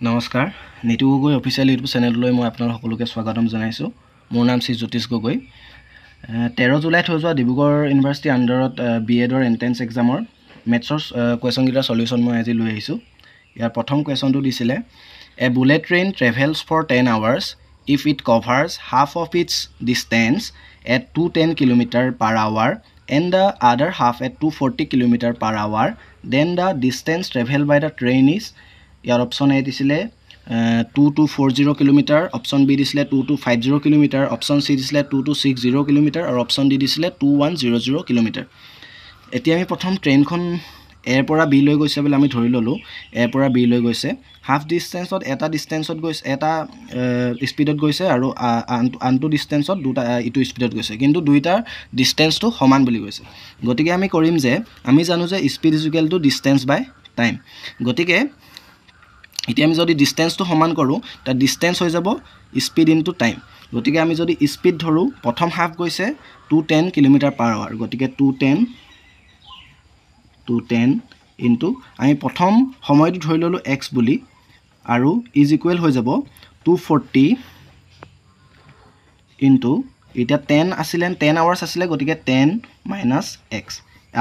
নমস্কাৰ Neetu Gogoi official YouTube চেনেললৈ মই আপোনালোক সকলোকে স্বাগতম জনাইছোঁ। মোৰ নাম শ্ৰী জ্যোতিষ গগৈ। 13 জুলাইত হৈ যোৱা ডিব্ৰুগড় ইউনিভাৰ্চিটি আণ্ডাৰত বিএডৰ এণ্ট্ৰেন্স এক্সামৰ মেথছৰ কুৱেশ্যনকেইটাৰ সলিউশ্যন মই আজি লৈ আহিছোঁ। ইয়াৰ প্ৰথম কুৱেশ্যনটো দিছিলে a bullet train travels for 10 hours if it covers half of its distance at 210 km/h and the other half at 240 km/h, then the distance traveled by the train is year option A দিছিলে 2240 kilometre, option B দিছিলে 2250 kilometre, option C দিছিলে 2260 kilometre আৰু option D দিছিলে 2100 kilometre. এতিয়া আমি প্ৰথম ট্ৰেইনখন এৰ পৰা বি লৈ গৈছে বুলি আমি ধৰি ল'লোঁ। এৰ পৰা বি লৈ গৈছে, হাফ ডিষ্টেঞ্চত এটা ডিষ্টেঞ্চত গৈছে, এটা স্পীডত গৈছে আৰু আনটো ডিষ্টেঞ্চত দুটা ইটো স্পীডত গৈছে, কিন্তু দুইটাৰ ডিষ্টেঞ্চটো সমান বুলি কৈছে। গতিকে আমি কৰিম যে আমি জানো যে speed is equal to distance by time. গতিকে এতিয়া আমি যদি ডিষ্টেঞ্চটো সমান কৰোঁ তাৰ ডিষ্টেঞ্চ হৈ যাব স্পীড ইনটু টাইম। গতিকে আমি যদি স্পীড ধৰোঁ, প্ৰথম হাফ গৈছে 210 km/h, গতিকে 210 ইনটু আমি প্ৰথম সময়টো ধৰি ল'লোঁ এক্স বুলি আৰু ইজ ইকুৱেল হৈ যাব 240 ইনটু এতিয়া 10 আছিলে 10 hours আছিলে, গতিকে 10 - x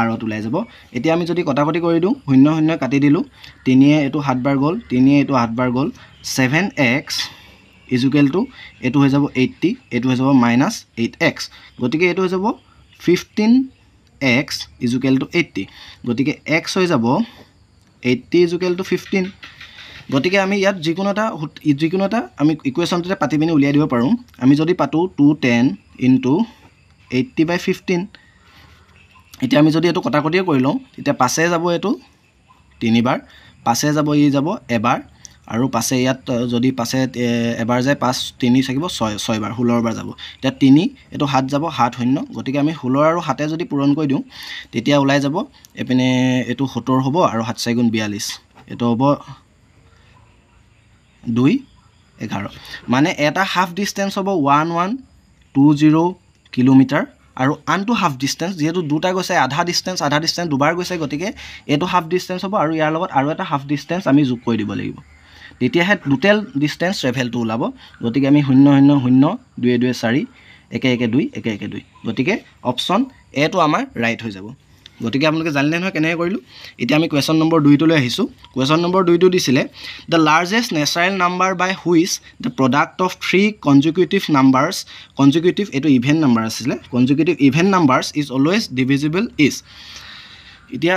আৰত ওলাই যাব। এতিয়া আমি যদি কটাকটি কৰি দিওঁ, শূন্য শূন্য কাটি দিলোঁ, 3 এইটো 7 বাৰ গ'ল, 3 এইটো 8 বাৰ গ'ল, 7x ইজ ইকুৱেল টু এইটো হৈ যাব 80, এইটো হৈ যাব -8x, গতিকে এইটো হৈ যাব 15x ইজ ইকুৱেল টু 80, গতিকে x হৈ যাব 80 ইজ ইকুৱেল টু 15। গতিকে আমি ইয়াত যিকোনো এটা আমি ইকুৱেশ্যনটোতে পাতি পিনি উলিয়াই দিব পাৰোঁ। আমি যদি পাতোঁ 210 ইনটু 80/15, এতিয়া আমি যদি এইটো কটাকটিয়ে কৰি লওঁ তেতিয়া পাছে যাব এইটো 3 বাৰ, পাছে যাব ই যাব এবাৰ, আৰু পাছে ইয়াত যদি পাছে এবাৰ যায় 5 3 থাকিব 6 বাৰ, 16 বাৰ যাব। এতিয়া 3 এইটো 7 যাব, 7 শূন্য, গতিকে আমি 16 আৰু 7 যদি পূৰণ কৰি দিওঁ তেতিয়া ওলাই যাব এইপিনে এইটো 70 হ'ব আৰু 7 4 × 42, এইটো হ'ব 2 11, মানে এটা হাফ ডিষ্টেঞ্চ হ'ব 1120 কিলোমিটাৰ আৰু আনটো হাফ ডিষ্টেঞ্চ, যিহেতু দুটা গৈছে আধা ডিষ্টেঞ্চ দুবাৰ গৈছে, গতিকে এইটো হাফ ডিষ্টেঞ্চ হ'ব আৰু ইয়াৰ লগত আৰু এটা হাফ ডিষ্টেঞ্চ আমি যোগ কৰি দিব লাগিব, তেতিয়াহে টোটেল ডিষ্টেঞ্চ ট্ৰেভেলটো ওলাব। গতিকে আমি 0 0 0 2 2 4 1 1 2 1 1 2, গতিকে অপশ্যন এটো আমাৰ ৰাইট হৈ যাব। গতিকে আপোনালোকে জানিলে নহয় কেনেকৈ কৰিলোঁ। এতিয়া আমি কুৱেশ্যন নম্বৰ 2টোলৈ আহিছোঁ। কুৱেশ্যন নম্বৰ 2টো দিছিলে the largest natural number by which the product of 3 consecutive numbers, consecutive এইটো ইভেন নাম্বাৰ আছিলে, consecutive even numbers is always divisible is. এতিয়া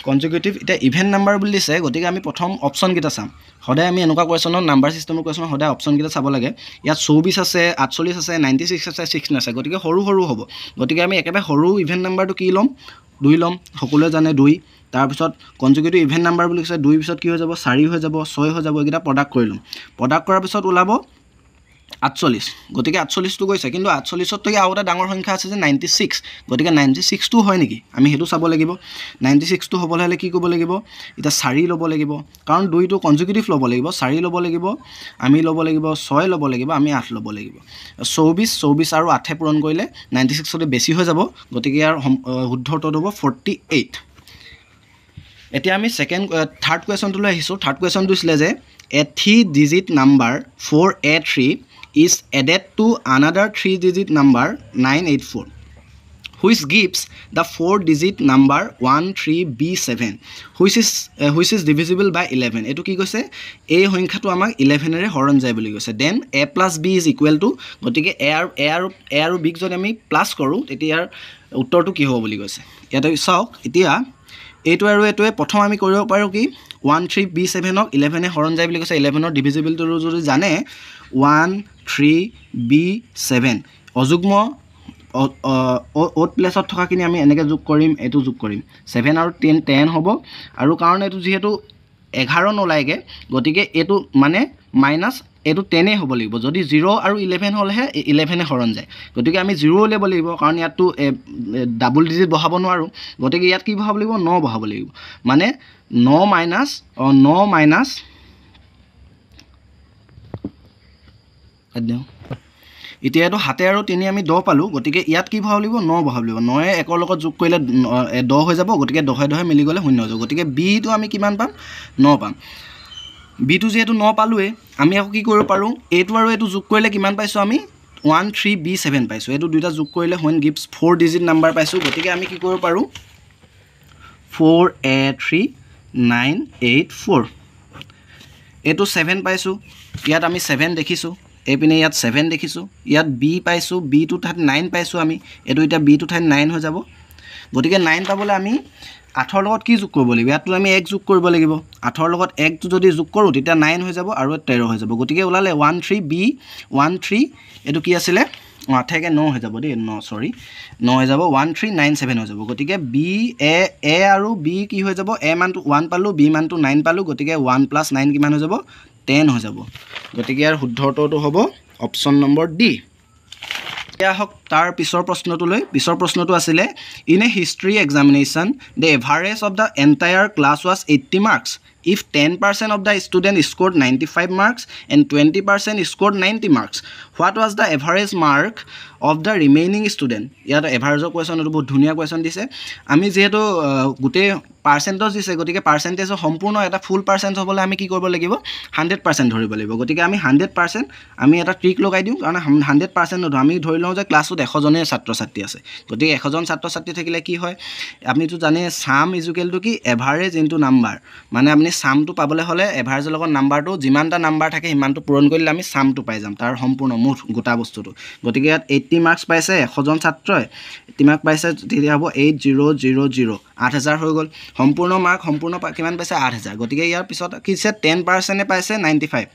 কনজিকিউটিভ এতিয়া ইভেন নাম্বাৰ বুলি দিছে, গতিকে আমি প্ৰথম অপশ্যনকেইটা চাম। সদায় আমি এনেকুৱা কুৱেশ্যনত নাম্বাৰ ছিষ্টেমৰ কুৱেশ্যনত সদায় অপশ্যনকেইটা চাব লাগে। ইয়াত 24 আছে, 48 আছে, 96 আছে, 6 আছে, গতিকে সৰু সৰু হ'ব। গতিকে আমি একেবাৰে সৰু ইভেন নাম্বাৰটো কি ল'ম? 2 ল'ম, সকলোৱে জানে 2। তাৰপিছত কনজিকিউটিভ ইভেন নাম্বাৰ বুলি কৈছে, 2 পিছত কি হৈ যাব 4 হৈ যাব, 6 হৈ যাব, এইকেইটা প্ৰডাক্ট কৰি ল'ম। প্ৰডাক্ট কৰাৰ পিছত ওলাব 48, গতিকে 48টো গৈছে, কিন্তু 48তকৈ আৰু এটা ডাঙৰ সংখ্যা আছে যে 96, গতিকে 96টো হয় নেকি আমি সেইটো চাব লাগিব। 96টো হ'বলৈ হ'লে কি কৰিব লাগিব? এতিয়া 4 ল'ব লাগিব, কাৰণ 2টো কনজিকিউটিভ ল'ব লাগিব, 4 ল'ব লাগিব, আমি ল'ব লাগিব 6 ল'ব লাগিব, আমি 8 ল'ব লাগিব। 24 আৰু 8 পূৰণ কৰিলে 96তকৈ বেছি হৈ যাব, গতিকে ইয়াৰ শুদ্ধ উত্তৰটো হ'ব 48। এতিয়া আমি থাৰ্ড কুৱেশ্যনটোলৈ আহিছোঁ। থাৰ্ড কুৱেশ্যনটো দিছিলে যে এ 3-digit number 4A3 is added to another 3-digit number 984 which gives the 4-digit number 13B7 which is divisible by 11। এইটো কি কৈছে? এই সংখ্যাটো আমাক 11ৰে হৰণ যায় বুলি কৈছে। Then a + b is equal to, গতিকে a আৰু b যদি আমি প্লাছ কৰোঁ তেতিয়া ইয়াৰ উত্তৰটো কি হ'ব বুলি কৈছে। ইয়াতে চাওক, এতিয়া এইটো আৰু এইটোৱে প্ৰথম আমি কৰিব পাৰোঁ কি 13B7ক 11ে হৰণ যায় বুলি কৈছে। 11ৰ ডিভিজিবিলিটো যদি জানে 13B7 অযুগ্ম অ'ত প্লেছত থকাখিনি আমি এনেকৈ যোগ কৰিম, এইটো যোগ কৰিম, 7 আৰু 10 হ'ব, আৰু কাৰণ এইটো যিহেতু 11 নোলায়গৈ, গতিকে এইটো মানে মাইনাছ এইটো 10 হ'ব লাগিব। যদি 0 আৰু 11 হ'লেহে 11ে হৰণ যায়, গতিকে আমি 0 উলিয়াব লাগিব, কাৰণ ইয়াততো ডাবল ডিজিট বহাব নোৱাৰোঁ, গতিকে ইয়াত কি বহাব লাগিব? 9 বহাব লাগিব, মানে 9 মাইনাছ এতিয়া এইটো 7 আৰু 3 আমি 10 পালোঁ, গতিকে ইয়াত কি বহাব লাগিব? 9 বহাব লাগিব। 9 1ৰ লগত যোগ কৰিলে 10 হৈ যাব, গতিকে 10 মিলি গ'লে 0 হৈ যাব, গতিকে বিটো আমি কিমান পাম? 9 পাম। বিটো যেহেতু 9 পালোৱে আমি আকৌ কি কৰিব পাৰোঁ এইটো আৰু এইটো যোগ কৰিলে কিমান পাইছোঁ আমি 13B7 পাইছোঁ এইটো দুইটা যোগ কৰিলে when gives 4 digit নাম্বাৰ পাইছোঁ গতিকে আমি কি কৰিব পাৰোঁ 4A3984 এইটো 7 পাইছোঁ ইয়াত আমি 7 দেখিছোঁ এইপিনে ইয়াত 7 দেখিছোঁ ইয়াত B পাইছোঁ B2 ঠাইত 9 পাইছোঁ আমি এইটো এতিয়া B2 ঠাইত 9 হৈ যাব গতিকে 9 পাবলৈ আমি 8 ৰ লগত কি যোগ কৰিব লাগিব ইয়াতো আমি 1 যোগ কৰিব লাগিব 8 ৰ লগত 1 যদি যোগ কৰোঁ তেতিয়া 9 হৈ যাব আৰু 13 হৈ যাব গতিকে ওলালে 13B13 এইটো কি আছিলে 8 কে 9 হৈ যাব দেই 9 সৰি 9 হৈ যাব 1397 হৈ যাব গতিকে B A আৰু B কি হৈ যাব A মানটো 1 পালো B মানটো 9 পালো গতিকে 1 + 9 কিমান হৈ যাব 10 হৈ যাব গতিকে ইয়াৰ শুদ্ধ উত্তৰটো হ'ব অপচন নম্বৰ ডি এতিয়া হক তাৰ পিছৰ প্ৰশ্নটোলৈ পিছৰ প্ৰশ্নটো আছিলে in a history examination the average of the entire class was 80 marks if 10% of the student scored 95 marks and 20% scored 90 marks what was the average mark of the remaining student ইয়াত এভাৰেজৰ question এটো বহুত ধুনিয়া question দিছে আমি যেহেতু গুটে percentage দিছে গতিকে পাৰ্সেন্টেজৰ সম্পূৰ্ণ এটা ফুল পাৰ্সেন্ট হ'বলৈ আমি কি কৰিব লাগিব 100% ধৰিব লাগিব গতিকে আমি 100% আমি এটা ট্ৰিক লগাই দিওঁ কাৰণ 100% নধৰো আমি ধৰি লওঁ যে ক্লাছত 100 জনে ছাত্ৰ ছাত্ৰী আছে গতিকে 100 জন ছাত্ৰ ছাত্ৰী থাকিলে কি হয় আপনিটো জানে সাম ইকুৱেল টু কি এভাৰেজ ইনটু নাম্বাৰ মানে আপনি সামটো পাবলৈ হলে এভাৰেজৰ লগত নাম্বাৰটো যিমানটা নাম্বাৰ থাকে সিমানটো পূৰণ কৰিলে আমি সামটো পাই যাম তাৰ সম্পূৰ্ণ মুঠ গোটা বস্তুটো গতিকে ইয়াত 80 মাৰ্কছ পাইছে 100 জন ছাত্ৰই 80 মাৰ্ক পাইছে তেতিয়া হ'ব 8000 8000 হৈ গ'ল সম্পূৰ্ণ মাৰ্ক সম্পূৰ্ণ কিমান পাইছে 8000 গতিকে ইয়াৰ পিছত কিছে 10% পাইছে 95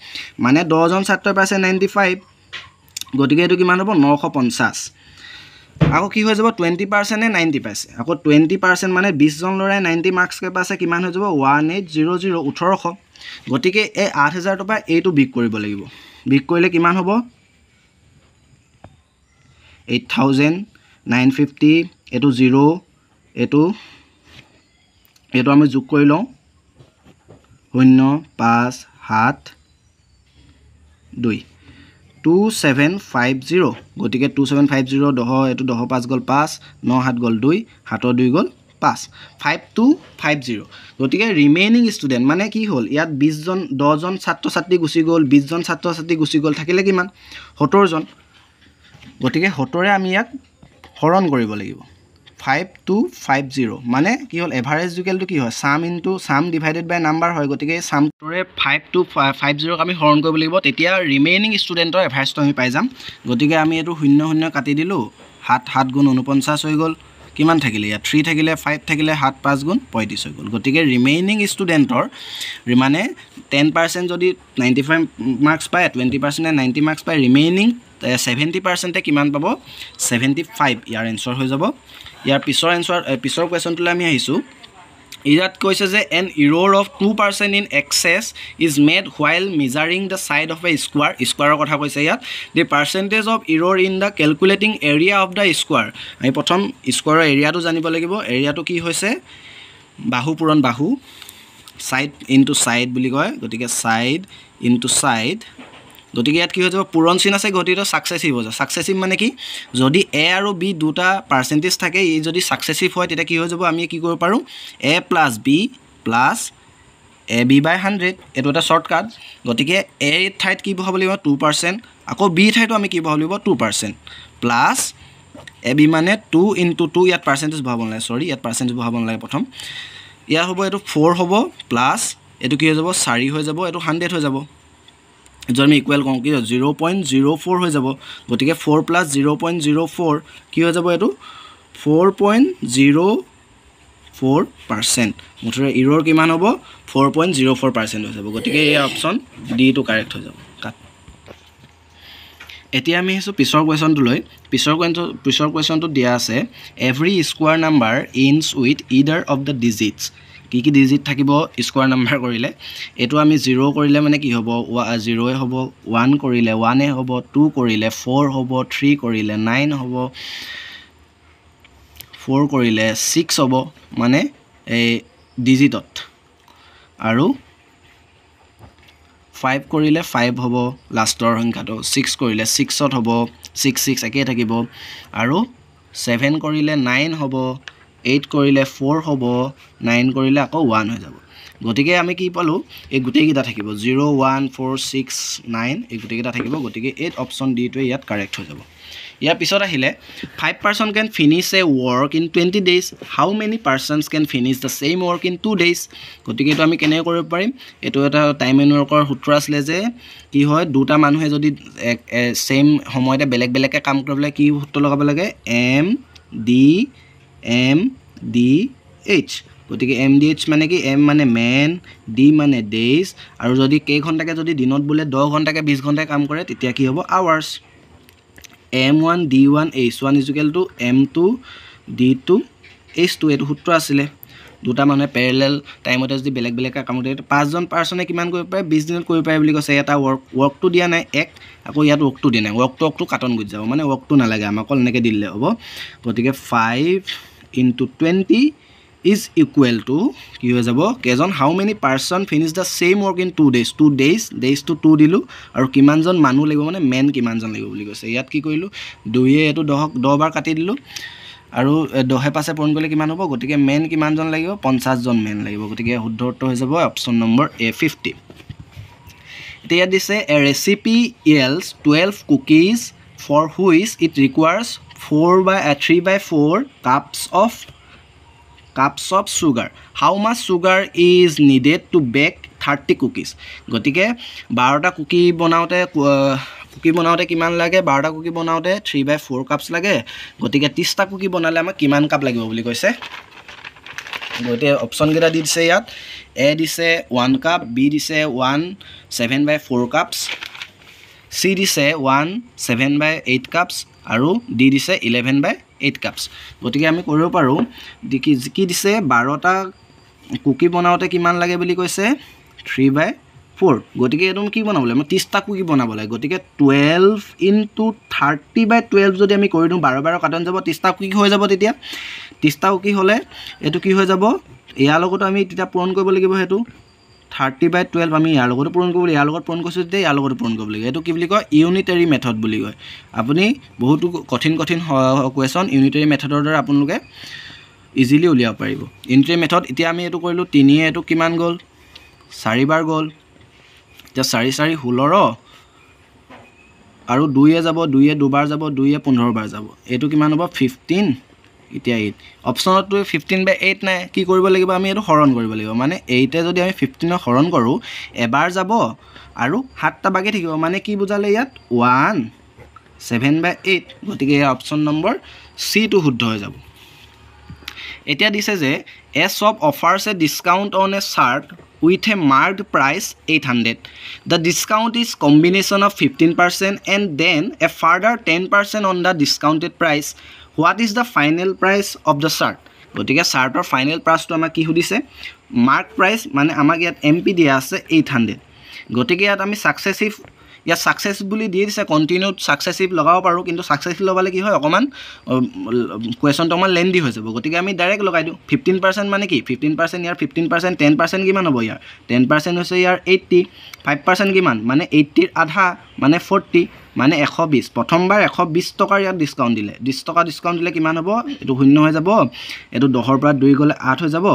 মানে 10 জন ছাত্ৰই পাইছে 95 গতিকে এটো কিমান হ'ব 950 আকৌ কি হৈ যাব 20% নে 90 পাইছে আকৌ 20% মানে 20 জন লৰাই 90 মাৰ্কছ কে পাইছে কিমান হৈ যাব 1800 1800 গতিকে এই 8000 টকা এইটো বিক কৰিব লাগিব বিক কৰিলে কিমান হ'ব 8950 এটো 0 এটো আমি যোগ কৰি লওঁ 0 5 7 2 2750 গতিকে 2750 10 এটো 10 5 গল 5 9 7 গল 2 7 2 গল 5 5250 গতিকে ৰিমেইনিং ষ্টুডেন্ট মানে কি হল ইয়াত 20 জন 10 জন ছাত্ৰ ছাত্ৰী গুচি গল 20 জন ছাত্ৰ ছাত্ৰী গুচি গল থাকিলে কিমান 70 জন গতিকে 70 আমি ইয়াক হৰণ কৰিব লাগিব 5250 মানে কি হল এভাৰেজ ইকুৱেল টু কি হয় সাম ডিভাইডেড বাই নাম্বাৰ হয় গতিকে সামটোৰে 5250 আমি হৰণ কৰিব লাগিব তেতিয়া ৰিমেইনিং ষ্টুডেন্টৰ এভাৰেজটো আমি পাই যাম গতিকে আমি এটো 0 0 কাটি দিলো 7 7 গুণ 49 হৈ গল কিমান থাকিলে ইয়া 3 থাকিলে 5 থাকিলে 7 5 গুণ 35 হৈ গল গতিকে ৰিমেইনিং ষ্টুডেন্টৰ মানে 10% যদি 95 মাৰ্কছ পায় 20% 90 মাৰ্কছ পায় ৰিমেইনিং 70% কিমান পাব 75 ইয়াৰ আনসাৰ হৈ যাব ইয়াৰ পিছৰ আনসাৰ পিছৰ কোৱেশ্চনটোলৈ আমি আহিছো ইয়াত কৈছে যে an error of 2% in excess is made while measuring the side of a square কথা কৈছে ইয়াত the percentage of error in the calculating area of the square আমি প্ৰথম স্কোয়াৰৰ এৰিয়াটো জানিব লাগিব এৰিয়াটো কি হৈছে বাহু পূৰণ বাহু সাইড ইনটু সাইড বুলি কয় গতিকে সাইড ইনটু সাইড গতিকে ইয়াত কি হৈ যাব পূৰণ চিন আছে গতিকে সাকসেসিভ হৈ যাব সাকসেসিভ মানে কি যদি a আৰু b দুটা পার্সেন্টেজ থাকে এই যদি সাকসেসিভ হয় তেতিয়া কি হৈ যাব আমি কি কৰিব পাৰো a + b + ab / 100 এটো এটা শর্টকাট গতিকে a ঠাইত কি বহাব লাগিব 2% আকৌ b ঠাইতো আমি কি বহাব লাগিব 2% প্লাস ab মানে 2 * 2 ইয়াত পার্সেন্টেজ বহাব নালাগে সৰি ইয়াত পাৰ্সেন্টেজ বহাব নালাগে প্ৰথম ইয়া হ'ব এটো 4 হ'ব প্লাস এটো কি হৈ যাব 4 হৈ যাব এটো 100 হৈ যাব যদি আমি ইকুৱেল কওঁ কি 0.04 হৈ যাব গতিকে 4 + 0.04 কি হৈ যাব এটো 4.04% মুঠৰে এৰৰ কিমান হ'ব 4.04% হৈ যাব গতিকে এই অপচন ডি টো কাৰেক্ট হৈ যাব এতিয়া আমি হিছো পিছৰ কোৱেশ্চনটোলৈ পিছৰ কোৱেশ্চনটো দিয়া আছে every square number ends with either of the digits কি ডিজিট থাকিব স্কোয়াৰ নাম্বাৰ কৰিলে এটো আমি 0 কৰিলে মানে কি হ'ব 0 এ হ'ব 1 কৰিলে 1 এ হ'ব 2 কৰিলে 4 হ'ব 3 কৰিলে 9 হ'ব 4 কৰিলে 6 হ'ব মানে এই ডিজিটত আৰু 5 কৰিলে 5 হ'ব লাষ্টৰ সংখ্যাটো 6 কৰিলে 6ত হ'ব 6 6 একে থাকিব আৰু 7 কৰিলে 9 হ'ব 8 কৰিলে 4 হ'ব 9 কৰিলে আকৌ 1 হৈ যাব গতিকে আমি কি পালোঁ এই গোটেইকেইটা থাকিব 0 1 4 6 9 এই গোটেইকেইটা থাকিব গতিকে এই অপশ্যন ডিটোৱে ইয়াত কাৰেক্ট হৈ যাব ইয়াৰ পিছত আহিলে 5% can finish a work in 20 days how many persons can finish the same work in 2 days গতিকে এইটো আমি কেনেকৈ কৰিব পাৰিম এইটো এটা টাইম এণ্ড ৱৰ্কৰ সূত্ৰ আছিলে যে কি হয় দুটা মানুহে যদি সেম সময়তে বেলেগ বেলেগকৈ কাম কৰিবলৈ কি সূত্ৰ লগাব লাগে এম ডি এইচ গতিকে এম ডি এইচ মানে কি এম মানে মেন ডি মানে ডেইজ আৰু যদি কেইঘণ্টাকৈ যদি দিনত বোলে 10 ঘণ্টাকৈ 20 ঘণ্টাকৈ কাম কৰে তেতিয়া কি হ'ব hours M1 D1 H1 is equal to M2 D2 H2 এইটো সূত্ৰ আছিলে দুটা মানুহে প্যাৰেলাল টাইমতে যদি বেলেগ বেলেগ কাম কৰে পাঁচজন পাৰ্সনে কিমান কৰিব পাৰে 20 দিনত কৰিব পাৰে বুলি কৈছে এটা ওয়াৰ্কটো দিয়া নাই এক আকৌ ইয়াত ওয়াৰ্কটো দিয়া নাই ওয়াৰ্কটো কাটন গুজি যাব মানে ওয়াৰ্কটো নালাগে আমাক এনেকৈ দিলে হ'ব গতিকে 5 into 20 is equal to কি হৈ যাব কেজন how many person finish the same work in 2 days 2 days to 2 দিলু আৰু কিমানজন মানুহ লাগিব মানে মেন কিমানজন লাগিব বুলি কৈছে ইয়াত কি কৰিলো 2 এ এটো 10 বাৰ কাটি দিলু আৰু 10 পাছে পূৰণ কৰিলে কিমান হ'ব গতিকে মেন কিমানজন লাগিব 50 জন মেন লাগিব গতিকে শুদ্ধ উত্তৰ হৈ যাব অপচন নম্বৰ এ 50 এতিয়া দিছে a recipe yields 12 cookies for which it requires 3/4 cups of sugar how much sugar is needed to bake 30 cookies গতিকে 12টা কুকি বনাওতে কিমান লাগে 12টা কুকি বনাওতে 3/4 কাপস লাগে গতিকে 30টা কুকি বনালে আমাক কিমান কাপ লাগিব বুলি কৈছে গতিকে অপচন কেইটা দিছে ইয়াত এ দিছে 1 কাপ বি দিছে 7/4 কাপস সি দিছে 7/8 কাপস আৰু ডি দিছে 11/8 কাপস গতিকে আমি কৰিব পাৰো কি দিছে 12টা কুকি বনাওতে কিমান লাগে বুলি কৈছে 3/4 গতিকে এদম কি বনাব লাগে 30টা কুকি বনাব লাগে গতিকে 12 into 30/12 যদি আমি কৰি দিও 12 কাটন যাব 30টা কুকি হৈ যাব তেতিয়া 30টা কুকি হলে এটো কি হৈ যাব ইয়াৰ লগত আমি তেতিয়া পূৰণ কৰিব লাগিব হেতু 30/12 আমি ইয়াৰ লগত পূৰণ কৰিব ইয়াৰ লগত পূৰণ কৰিছো তেতিয়া ইয়াৰ লগত পূৰণ কৰিব লাগিব এটো কি বুলি কয় ইউনিটাৰী মেথড বুলি কয় আপুনি বহুতো কঠিন কোৱেশ্চন ইউনিটাৰী মেথডৰ দ্বাৰা আপোনালোকে ইজিলি উলিয়াব পাৰিব ইউনিটাৰী মেথড এতিয়া আমি এটো কৰিলো 3 এ এটো কিমান গল 4 বাৰ গল এতিয়া 4 4 16 আৰু 2 এ যাব 2 এ দুবাৰ যাব 2 এ 15 বাৰ যাব এটো কিমান হ'ব 15 এতিয়া 8 অপচনত 15/8 নাই কি কৰিব লাগিব আমি এটো হৰণ কৰিব লাগিব মানে 8 এ যদি আমি 15 হৰণ কৰো এবাৰ যাব আৰু 7টা বাকি থাকিব মানে কি বুজালে ইয়াত 1 7/8 গতিকে অপচন নম্বৰ সি টো শুদ্ধ হৈ যাব এতিয়া দিছে যে a shop offers a discount on a shirt with a marked price 800 the discount is combination of 15% and then a further 10% on the discounted price what is the final price of the shirt গতিকে শাৰ্টৰ final প্ৰাইসটো আমাক কি hudiছে mark price মানে আমাক ইয়াত MP দিয়া আছে 800 গতিকে ইয়াত আমি সাকসেসিভ या सक्सेस বুলি দিয়ে দিছে কন্টিনিউড সাকসেসিভ লগাব পাৰো কিন্তু সাকসেসিভ লগালে কি হয় অকমান কোৱেশ্চন তো মান লেন্দি হৈ যাব গতিকে আমি ডাইৰেক্ট লগাই দিও 15% মানে কি 15% ইয়াৰ 15% 10% কিমান হ'ব ইয়াৰ 10% হৈছে ইয়াৰ 80 5% কিমান মানে 80 ৰ আধা মানে 40 মানে 120 প্ৰথমবাৰ 120 টকাৰ ইয়াত ডিসকাউন্ট দিলে 20 টকা ডিসকাউন্ট দিলে কিমান হ'ব এটো শূন্য হৈ যাব এটো 10 ৰ পৰা 2 গলে 8 হৈ যাব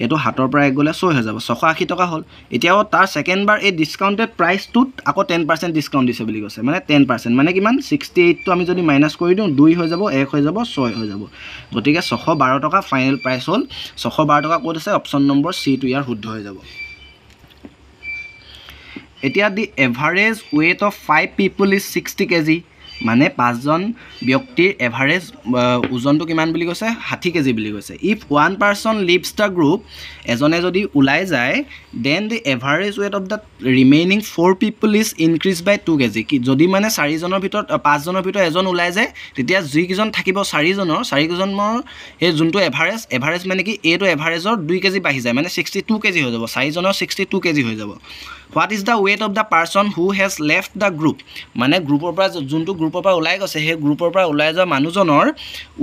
এটো 7 ৰ পৰা 1 গলে 6 হৈ যাব 680 টকা হ'ল এতিয়াও তাৰ সেকেন্ড বাৰ এই ডিসকাউন্টেড প্ৰাইসটোত আকৌ 10% ডিসকাউন্ট দিছে বুলি কৈছে মানে 10% মানে কিমান 68 টো আমি যদি মাইনাস কৰি দিও 2 হৈ যাব 1 হৈ যাব 6 হৈ যাব গতিকে 612 টকা ফাইনেল প্ৰাইস হ'ল 612 টকা কোড আছে অপচন নম্বৰ সি টো ইয়াৰ শুদ্ধ হৈ যাব এতিয়া দি average weight of 5 people is 60 kg মানে 5 জন ব্যক্তিৰ এভাৰেজ ওজনটো কিমান বুলি কৈছে 60 kg বুলি কৈছে if one person leaves the group এজনে যদি উলাই যায় then the average weight of the remaining 4 people is increased by 2 kg কি যদি মানে 4 জনৰ ভিতৰত 5 জনৰ ভিতৰত এজন উলাই যায় তেতিয়া যি কিজন থাকিব 4 জনৰ এই যোনটো এভাৰেজ মানে কি এটো এভাৰেজৰ 2 kg বাঢ়ি যায় মানে 62 kg হৈ যাব 4 জনৰ 62 kg হৈ যাব what is the weight of the person who has left the group মানে গ্ৰুপৰ পৰা যোনটো গ্ৰুপৰ পৰা উলাই গৈছে হে গ্ৰুপৰ পৰা উলাই যোৱা মানুহজনৰ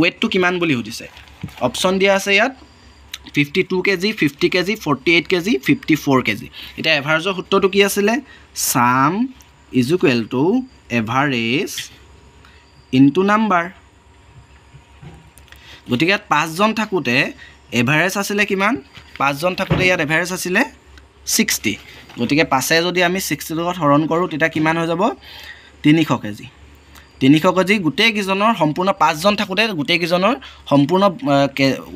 weight-টো কিমান বুলি সুধিছে অপচন দিয়া আছে ইয়াত 52 kg 50 kg 48 kg 54 kg এটা এভাৰেজৰ সূত্ৰটো কি আছিল sum is equal to average into number গতিকে 5 জন থাকুতে এভাৰেজ আছিল কিমান 5 জন থাকুতে ইয়াত এভাৰেজ আছিল 60 গতিকে 5 যদি আমি 60 লগত হৰণ কৰোঁ তেতিয়া কিমান হৈ যাব 300 কেজি 300 কেজি গোটেইকেইজনৰ সম্পূৰ্ণ 5 জন থাকোঁতে গোটেইকেইজনৰ সম্পূৰ্ণ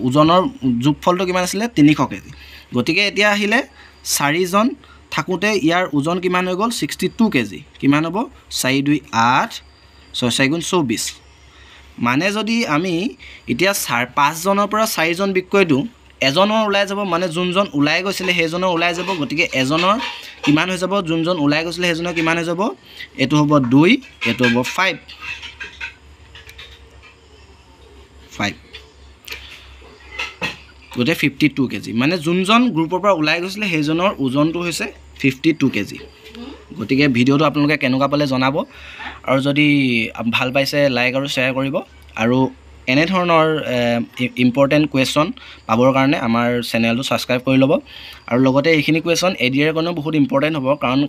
ওজনৰ যোগফলটো কিমান আছিলে 300 কেজি গতিকে এতিয়া আহিলে 4 জন থাকোঁতে ইয়াৰ ওজন কিমান হৈ গ'ল 62 কেজি কিমান হ'ব 4 2 8 6 4 গুণ 24 মানে যদি আমি এতিয়া 5 জনৰ পৰা 4 জন বিক্ৰয় দিওঁ এজনৰ ওলাই যাব মানে যোনজন ওলাই গৈছিলে সেইজনৰ ওলাই যাব গতিকে এজনৰ কিমান হৈ যাব যোনজন ওলাই গৈছিলে সেইজনৰ কিমান হৈ যাব এটো হ'ব 2 এটো হ'ব 5 গোটে 52 কেজি মানে যোনজন গ্ৰুপৰ পৰা ওলাই গৈছিলে সেইজনৰ ওজনটো হৈছে 52 কেজি গতিকে ভিডিওটো আপোনালোকে কেনেকুৱা পালে জনাব আৰু যদি ভাল পাইছে লাইক আৰু শ্বেয়াৰ কৰিব আৰু এনে ধৰণৰ ইম্পৰ্টেন্ট কোৱেশ্চন পাবৰ কাৰণে আমাৰ চেনেলটো সাবস্ক্ৰাইব কৰি ল'ব আৰু লগতে এইখিনি কোৱেশ্চন এডিআৰ কাৰণে বহুত ইম্পৰ্টেন্ট হ'ব কাৰণ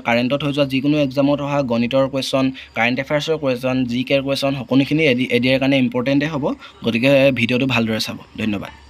কাৰেন্টত হৈ যোৱা যিকোনো এক্সামত অহা গণিতৰ কোৱেশ্চন কাৰেন্ট এফেয়াৰ্ছৰ কোৱেশ্চন জিকেৰ কোৱেশ্চন সকলোখিনি এডিআৰ কাৰণে ইম্পৰ্টেন্টে হ'ব গতিকে ভিডিওটো ভালদৰে চাব ধন্যবাদ